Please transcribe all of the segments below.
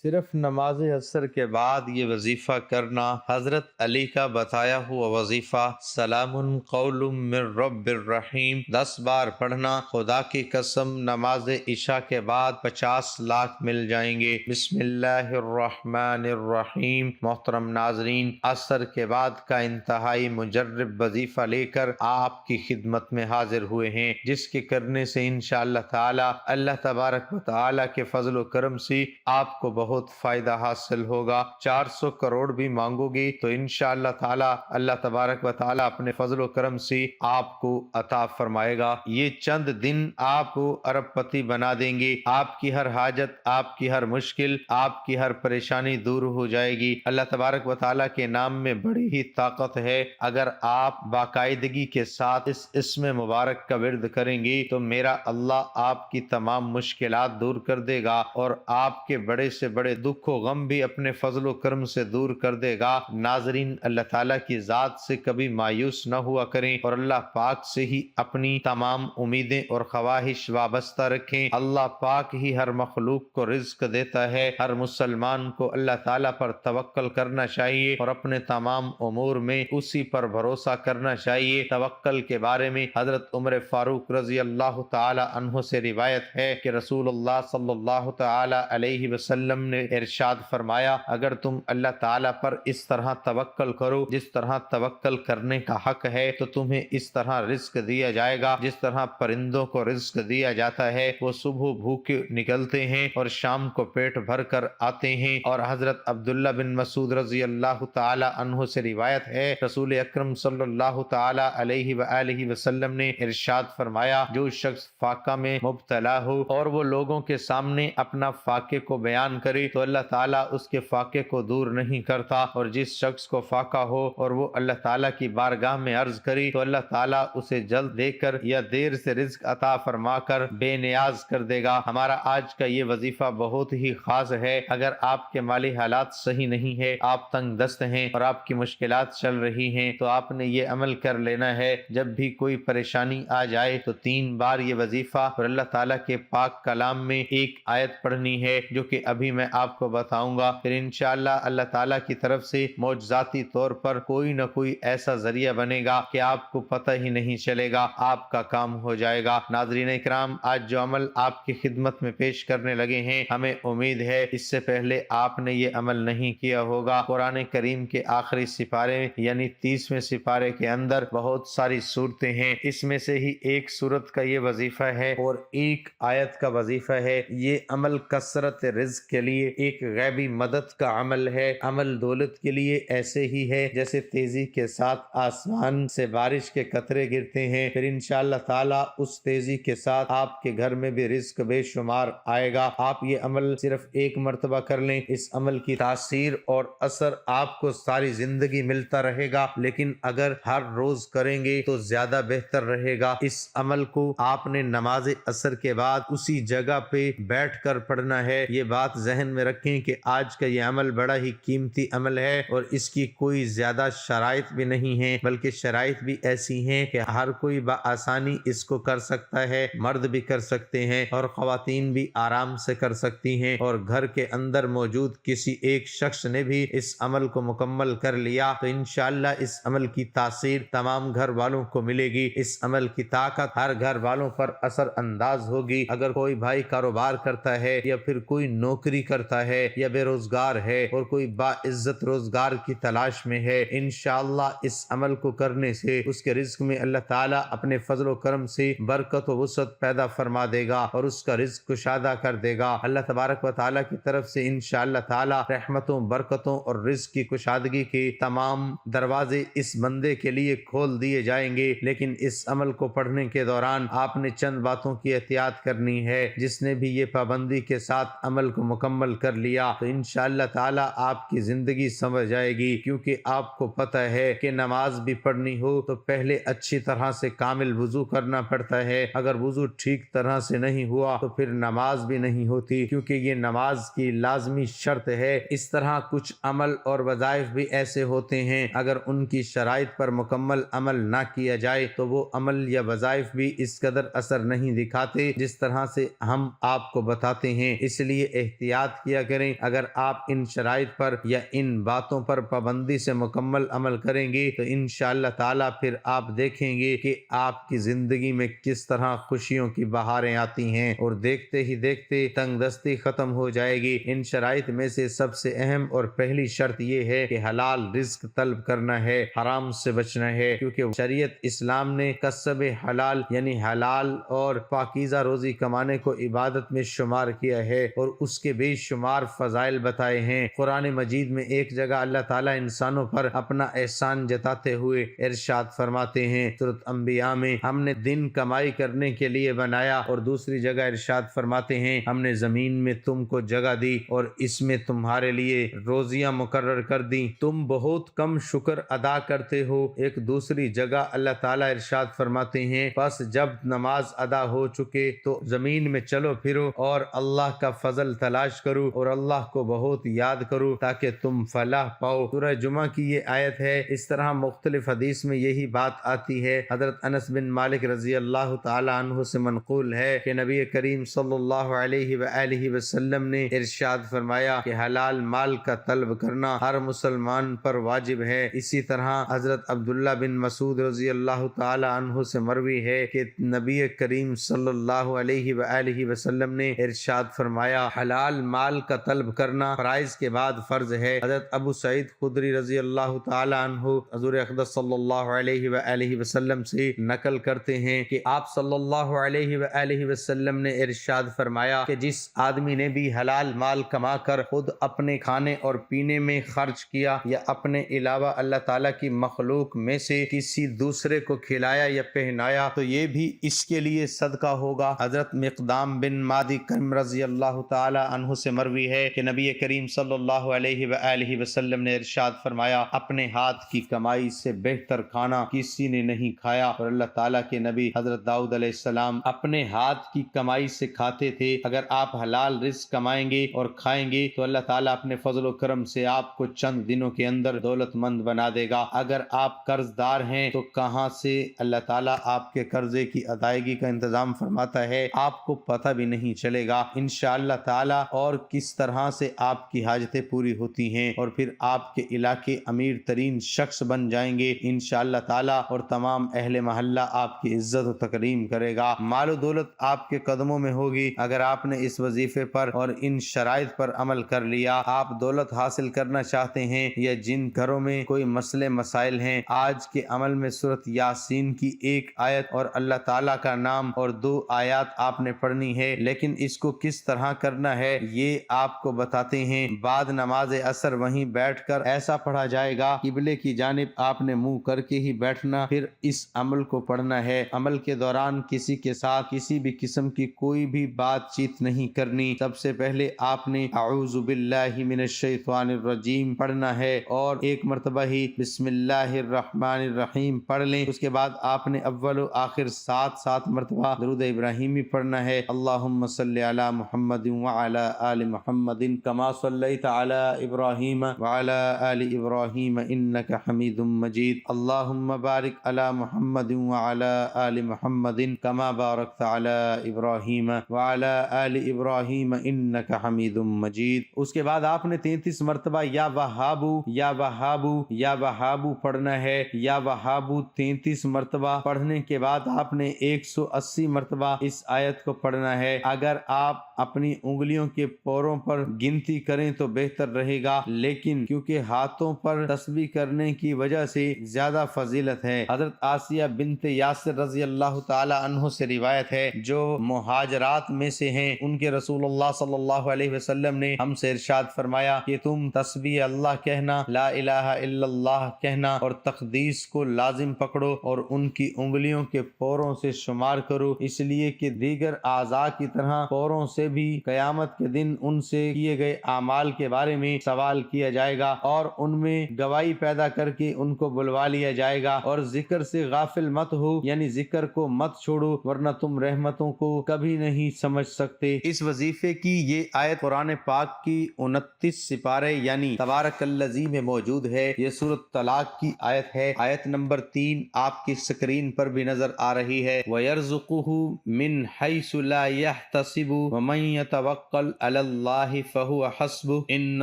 صرف نماز عصر کے بعد یہ وظیفہ کرنا حضرت علی کا بتایا ہوا وظیفہ سلام قول من رب الرحیم 10 بار پڑھنا، خدا کی قسم نماز عشاء کے بعد 50 لاکھ مل جائیں گے۔ بسم اللہ الرحمن الرحیم۔ محترم ناظرین، عصر کے بعد کا انتہائی مجرب وظیفہ لے کر آپ کی خدمت میں حاضر ہوئے ہیں، جس کے کرنے سے انشاءاللہ تعالی اللہ تبارک و تعالی کے فضل و کرم سے آپ کو بہت فائدہ حاصل ہوگا۔ 400 کروڑ بھی مانگو گے تو انشاءاللہ تعالی اللہ تبارک و تعالی اپنے فضل و کرم سے آپ کو عطا فرمائے گا۔ یہ چند دن آپ کو ارب پتی بنا دیں گے۔ آپ کی ہر حاجت، آپ کی ہر مشکل، آپ کی ہر پریشانی دور ہو جائے گی۔ اللہ تبارک و تعالی کے نام میں بڑی ہی طاقت ہے۔ اگر آپ باقاعدگی کے ساتھ اس اسم مبارک کا ورد کریں گے تو میرا اللہ آپ کی تمام مشکلات دور کر دے گا اور آپ کے بڑے سے بڑے دکھ و غم بھی اپنے فضل و کرم سے دور کر دے گا۔ ناظرین، اللہ تعالیٰ کی ذات سے کبھی مایوس نہ ہوا کریں اور اللہ پاک سے ہی اپنی تمام امیدیں اور خواہش وابستہ رکھیں۔ اللہ پاک ہی ہر مخلوق کو رزق دیتا ہے۔ ہر مسلمان کو اللہ تعالیٰ پر توکل کرنا چاہیے اور اپنے تمام امور میں اسی پر بھروسہ کرنا چاہیے۔ توکل کے بارے میں حضرت عمر فاروق رضی اللہ تعالی عنہ سے روایت ہے کہ رسول اللہ صلی اللہ تعالی علیہ وسلم نے ارشاد فرمایا، اگر تم اللہ تعالیٰ پر اس طرح توکل کرو جس طرح توکل کرنے کا حق ہے تو تمہیں اس طرح رزق دیا جائے گا جس طرح پرندوں کو رزق دیا جاتا ہے۔ وہ صبح بھوکے نکلتے ہیں اور شام کو پیٹ بھر کر آتے ہیں۔ اور حضرت عبداللہ بن مسعود رضی اللہ تعالی عنہ سے روایت ہے، رسول اکرم صلی اللہ تعالی علیہ وآلہ وسلم نے ارشاد فرمایا، جو شخص فاقہ میں مبتلا ہو اور وہ لوگوں کے سامنے اپنا فاقے کو بیان کرے تو اللہ تعالیٰ اس کے فاقے کو دور نہیں کرتا، اور جس شخص کو فاقہ ہو اور وہ اللہ تعالیٰ کی بارگاہ میں عرض کرے تو اللہ تعالیٰ اسے جلد دے کر یا دیر سے رزق عطا فرما کر بے نیاز کر دے گا۔ ہمارا آج کا یہ وظیفہ بہت ہی خاص ہے۔ اگر آپ کے مالی حالات صحیح نہیں ہے، آپ تنگ دست ہیں اور آپ کی مشکلات چل رہی ہیں تو آپ نے یہ عمل کر لینا ہے، جب بھی کوئی پریشانی آ جائے تو 3 بار یہ وظیفہ اور اللہ تعالیٰ کے پاک کلام میں ایک آیت پڑھنی ہے جو کہ ابھی میں آپ کو بتاؤں گا۔ پھر انشاءاللہ اللہ تعالیٰ کی طرف سے معجزاتی طور پر کوئی نہ کوئی ایسا ذریعہ بنے گا کہ آپ کو پتہ ہی نہیں چلے گا، آپ کا کام ہو جائے گا۔ ناظرین اکرام، آج جو عمل آپ کی خدمت میں پیش کرنے لگے ہیں، ہمیں امید ہے اس سے پہلے آپ نے یہ عمل نہیں کیا ہوگا۔ قرآن کریم کے آخری سپارے یعنی 30ویں سپارے کے اندر بہت ساری صورتیں ہیں، اس میں سے ہی ایک صورت کا یہ وظیفہ ہے اور ایک آیت کا وظیفہ ہے۔ یہ عمل کثرت رزق کے لیے ایک غیبی مدد کا عمل ہے۔ عمل دولت کے لیے ایسے ہی ہے جیسے تیزی کے ساتھ آسمان سے بارش کے قطرے گرتے ہیں، پھر انشاءاللہ تعالی اس تیزی کے ساتھ آپ کے گھر میں بھی رزق بے شمار آئے گا۔ آپ یہ عمل صرف ایک مرتبہ کر لیں، اس عمل کی تاثیر اور اثر آپ کو ساری زندگی ملتا رہے گا، لیکن اگر ہر روز کریں گے تو زیادہ بہتر رہے گا۔ اس عمل کو آپ نے نماز عصر کے بعد اسی جگہ پہ بیٹھ کر پڑھنا ہے۔ یہ بات ذہن میں رکھیں کہ آج کا یہ عمل بڑا ہی قیمتی عمل ہے اور اس کی کوئی زیادہ شرائط بھی نہیں ہیں، بلکہ شرائط بھی ایسی ہیں کہ ہر کوئی بآسانی اس کو کر سکتا ہے۔ مرد بھی کر سکتے ہیں اور خواتین بھی آرام سے کر سکتی ہیں، اور گھر کے اندر موجود کسی ایک شخص نے بھی اس عمل کو مکمل کر لیا تو انشاءاللہ اس عمل کی تاثیر تمام گھر والوں کو ملے گی۔ اس عمل کی طاقت ہر گھر والوں پر اثر انداز ہوگی۔ اگر کوئی بھائی کاروبار کرتا ہے یا پھر کوئی نوکری کرتا ہے یا بے روزگار ہے اور کوئی باعزت روزگار کی تلاش میں ہے، انشاءاللہ اس عمل کو کرنے سے اس کے رزق میں اللہ تعالیٰ اپنے فضل و کرم سے برکت و وسعت پیدا فرما دے گا اور اس کا رزق کشادہ کر دے گا۔ اللہ تبارک و تعالیٰ کی طرف سے انشاءاللہ تعالیٰ رحمتوں، برکتوں اور رزق کی کشادگی کے تمام دروازے اس بندے کے لیے کھول دیے جائیں گے۔ لیکن اس عمل کو پڑھنے کے دوران آپ نے چند باتوں کی احتیاط کرنی ہے۔ جس نے بھی یہ پابندی کے ساتھ عمل کو مکمل کر لیا تو انشاءاللہ تعالیٰ آپ کی زندگی سنور جائے گی، کیونکہ آپ کو پتہ ہے کہ نماز بھی پڑھنی ہو تو پہلے اچھی طرح سے کامل وضو کرنا پڑتا ہے۔ اگر وضو ٹھیک طرح سے نہیں ہوا تو پھر نماز بھی نہیں ہوتی، کیونکہ یہ نماز کی لازمی شرط ہے۔ اس طرح کچھ عمل اور وظائف بھی ایسے ہوتے ہیں، اگر ان کی شرائط پر مکمل عمل نہ کیا جائے تو وہ عمل یا وظائف بھی اس قدر اثر نہیں دکھاتے جس طرح سے ہم آپ کو بتاتے ہیں۔ اس لیے احتیاط یاد کیا کریں۔ اگر آپ ان شرائط پر یا ان باتوں پر پابندی سے مکمل عمل کریں گے تو انشاءاللہ تعالیٰ پھر آپ دیکھیں گے کہ آپ کی زندگی میں کس طرح خوشیوں کی بہاریں آتی ہیں اور دیکھتے ہی دیکھتے تنگ دستی ختم ہو جائے گی۔ ان شرائط میں سے سب سے اہم اور پہلی شرط یہ ہے کہ حلال رزق طلب کرنا ہے، حرام سے بچنا ہے، کیونکہ شریعت اسلام نے کسب حلال یعنی حلال اور پاکیزہ روزی کمانے کو عبادت میں شمار کیا ہے اور اس کے بے شمار فضائل بتائے ہیں۔ قرآن مجید میں ایک جگہ اللہ تعالیٰ انسانوں پر اپنا احسان جتاتے ہوئے ارشاد فرماتے ہیں سورۃ انبیاء میں، ہم نے دن کمائی کرنے کے لیے بنایا، اور دوسری جگہ ارشاد فرماتے ہیں ہم نے زمین میں تم کو جگہ دی اور اس میں تمہارے لیے روزیاں مقرر کر دیں، تم بہت کم شکر ادا کرتے ہو۔ ایک دوسری جگہ اللہ تعالیٰ ارشاد فرماتے ہیں پس جب نماز ادا ہو چکے تو زمین میں چلو پھرو اور اللہ کا فضل تلاش کرو اور اللہ کو بہت یاد کرو تاکہ تم فلاح پاؤ۔ سورہ جمعہ کی یہ آیت ہے۔ اس طرح مختلف حدیث میں یہی بات آتی ہے۔ حضرت انس بن مالک رضی اللہ تعالی عنہ سے منقول ہے کہ نبی کریم صلی اللہ علیہ وآلہ وسلم نے ارشاد فرمایا کہ حلال مال کا طلب کرنا ہر مسلمان پر واجب ہے۔ اسی طرح حضرت عبداللہ بن مسعود رضی اللہ تعالی عنہ سے مروی ہے کہ نبی کریم صلی اللہ علیہ وآلہ وسلم نے ارشاد فرمایا حلال مال کا طلب کرنا فرائض کے بعد فرض ہے۔ حضرت ابو سعید خدری رضی اللہ تعالی عنہ حضور اقدس صلی اللہ علیہ وآلہ وسلم سے نقل کرتے ہیں کہ آپ صلی اللہ علیہ وآلہ وسلم نے ارشاد فرمایا کہ جس آدمی نے بھی حلال مال کما کر خود اپنے کھانے اور پینے میں خرچ کیا یا اپنے علاوہ اللہ تعالیٰ کی مخلوق میں سے کسی دوسرے کو کھلایا یا پہنایا تو یہ بھی اس کے لیے صدقہ ہوگا۔ حضرت مقدام بن مادی کرم رضی اللہ تعالی عنہ سے مروی ہے کہ نبی کریم صلی اللہ علیہ وآلہ وسلم نے ارشاد فرمایا اپنے ہاتھ کی کمائی سے بہتر کھانا کسی نے نہیں کھایا، اور اللہ تعالیٰ کے نبی حضرت داؤد علیہ السلام اپنے ہاتھ کی کمائی سے کھاتے تھے۔ اگر آپ حلال رزق کمائیں گے اور کھائیں گے تو اللہ تعالیٰ اپنے فضل و کرم سے آپ کو چند دنوں کے اندر دولت مند بنا دے گا۔ اگر آپ قرض دار ہیں تو کہاں سے اللہ تعالیٰ آپ کے قرضے کی ادائیگی کا انتظام فرماتا ہے آپ کو پتہ بھی نہیں چلے گا انشاءاللہ تعالیٰ، اور کس طرح سے آپ کی حاجتیں پوری ہوتی ہیں، اور پھر آپ کے علاقے امیر ترین شخص بن جائیں گے انشاءاللہ تعالیٰ، اور تمام اہل محلہ آپ کی عزت و تکریم کرے گا۔ مال و دولت آپ کے قدموں میں ہوگی اگر آپ نے اس وظیفے پر اور ان شرائط پر عمل کر لیا۔ آپ دولت حاصل کرنا چاہتے ہیں یا جن گھروں میں کوئی مسئلے مسائل ہیں، آج کے عمل میں سورۃ یاسین کی ایک آیت اور اللہ تعالیٰ کا نام اور 2 آیات آپ نے پڑھنی ہے، لیکن اس کو کس طرح کرنا ہے یہ آپ کو بتاتے ہیں۔ بعد نماز عصر وہیں بیٹھ کر ایسا پڑھا جائے گا قبلے کی جانب آپ نے منہ کر کے ہی بیٹھنا، پھر اس عمل کو پڑھنا ہے۔ عمل کے دوران کسی کے ساتھ کسی بھی قسم کی کوئی بھی بات چیت نہیں کرنی۔ سب سے پہلے آپ نے اعوذ باللہ من الشیطان الرجیم پڑھنا ہے اور ایک مرتبہ ہی بسم اللہ الرحمن الرحیم پڑھ لیں۔ اس کے بعد آپ نے اول و آخر 7 مرتبہ درود ابراہیمی پڑھنا ہے۔ اللہم صلی علی محمد وعلی آل محمد کما صلیت علی ابراہیم وعلی آل ابراہیم انک حمید مجید۔ اللہم بارک علی محمد وعلی آل محمد کما بارکت علی ابراہیم وعلی آل ابراہیم انک حمید مجید۔ اس کے بعد آپ نے 33 مرتبہ یا وہابو یا وہابو یا وہابو پڑھنا ہے۔ یا وہابو 33 مرتبہ پڑھنے کے بعد آپ نے 180 مرتبہ اس آیت کو پڑھنا ہے۔ اگر آپ اپنی انگلیوں کے پوروں پر گنتی کریں تو بہتر رہے گا، لیکن کیونکہ ہاتھوں پر تسبیح کرنے کی وجہ سے زیادہ فضیلت ہے۔ حضرت آسیہ بنت یاسر رضی اللہ تعالی عنہ سے روایت ہے جو مہاجرات میں سے ہیں، ان کے رسول اللہ صلی اللہ علیہ وسلم نے ہم سے ارشاد فرمایا کہ تم تسبیح اللہ کہنا، لا الہ الا اللہ کہنا اور تقدیس کو لازم پکڑو اور ان کی انگلیوں کے پوروں سے شمار کرو، اس لیے کہ دیگر اعضاء کی طرح پوروں سے بھی قیامت کے دن ان سے کیے گئے اعمال کے بارے میں سوال کیا جائے گا اور ان میں گواہی پیدا کر کے ان کو بلوا لیا جائے گا۔ اور ذکر سے غافل مت ہو، یعنی ذکر کو مت چھوڑو ورنہ تم رحمتوں کو کبھی نہیں سمجھ سکتے۔ اس وظیفے کی یہ آیت قرآن پاک کی 29 سپارے یعنی تبارک الذی میں موجود ہے۔ یہ سورۃ طلاق کی آیت ہے، آیت نمبر 3 آپ کی سکرین پر بھی نظر آ رہی ہے۔ وَيَرْزُقُهُ مِنْ حَيْثُ لَا يَحْتَسِبُ وَمَنْ يَتَوَكَّلْ عَلَى اللہ فہو حسبہ ان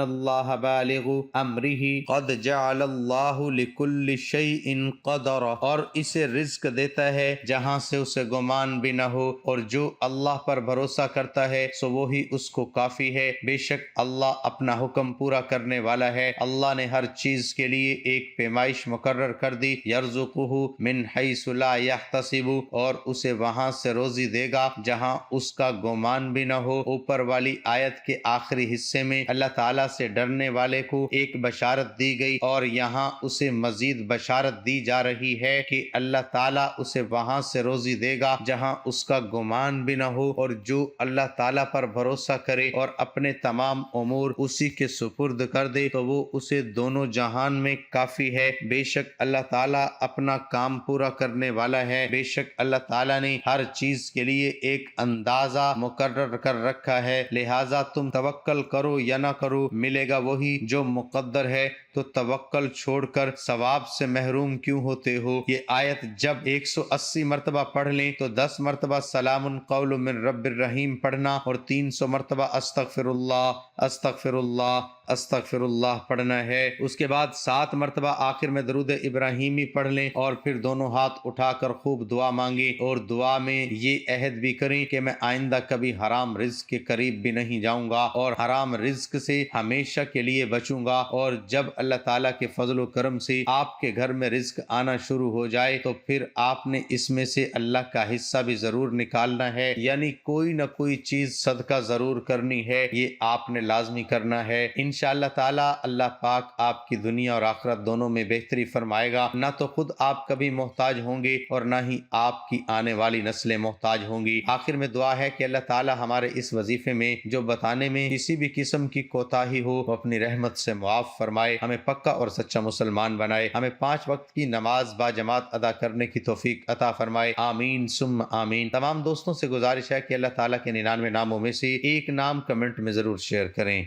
اللہ بالغ امرہ قد جعل اللہ لکل شیء قدر، اور اسے رزق دیتا ہے جہاں سے اسے گمان بھی نہ ہو، اور جو اللہ پر بھروسہ کرتا ہے سو وہی اس کو کافی ہے۔ بے شک اللہ اپنا حکم پورا کرنے والا ہے۔ اللہ نے ہر چیز کے لیے ایک پیمائش مقرر کر دی، یرزقہ من حیث لا یحتسب، اور اسے وہاں سے روزی دے گا جہاں اس کا گمان بھی نہ ہو۔ اوپر والی آیت کے آخری حصے میں اللہ تعالیٰ سے ڈرنے والے کو ایک بشارت دی گئی، اور یہاں اسے مزید بشارت دی جا رہی ہے کہ اللہ تعالیٰ اسے وہاں سے روزی دے گا جہاں اس کا گمان بھی نہ ہو، اور جو اللہ تعالیٰ پر بھروسہ کرے اور اپنے تمام امور اسی کے سپرد کر دے تو وہ اسے دونوں جہان میں کافی ہے۔ بے شک اللہ تعالیٰ اپنا کام پورا کرنے والا ہے۔ بے شک اللہ تعالیٰ نے ہر چیز کے لیے ایک اندازہ مقرر کر رکھا ہے، لہٰذا تم توکل کرو یا نہ کرو ملے گا وہی جو مقدر ہے، تو توکل چھوڑ کر ثواب سے محروم کیوں ہوتے ہو؟ یہ آیت جب 180 مرتبہ پڑھ لیں تو 10 مرتبہ سلام قول من رب الرحیم پڑھنا، اور 300 مرتبہ استغفر اللہ استغفر اللہ استغفر اللہ پڑھنا ہے۔ اس کے بعد 7 مرتبہ آخر میں درود ابراہیمی پڑھ لیں، اور پھر دونوں ہاتھ اٹھا کر خوب دعا مانگیں، اور دعا میں یہ عہد بھی کریں کہ میں آئندہ کبھی حرام رزق کے قریب بھی نہیں جاؤں گا، اور حرام رزق سے ہمیشہ کے لیے بچوں گا، اور جب اللہ تعالیٰ کے فضل و کرم سے آپ کے گھر میں رزق آنا شروع ہو جائے تو پھر آپ نے اس میں سے اللہ کا حصہ بھی ضرور نکالنا ہے، یعنی کوئی نہ کوئی چیز صدقہ ضرور کرنی ہے، یہ آپ نے لازمی کرنا ہے۔ انشاءاللہ تعالیٰ اللہ پاک آپ کی دنیا اور آخرت دونوں میں بہتری فرمائے گا، نہ تو خود آپ کبھی محتاج ہوں گے اور نہ ہی آپ کی آنے والی نسلیں محتاج ہوں گی۔ آخر میں دعا ہے کہ اللہ تعالیٰ ہمارے اس وظیفے میں جو بتانے میں کسی بھی قسم کی کوتاہی ہو وہ اپنی رحمت سے معاف فرمائے، ہمیں پکا اور سچا مسلمان بنائے، ہمیں 5 وقت کی نماز با جماعت ادا کرنے کی توفیق عطا فرمائے، آمین ثم آمین۔ تمام دوستوں سے گزارش ہے کہ اللہ تعالیٰ کے 99 ناموں میں سے ایک نام کمنٹ میں ضرور شیئر کریں۔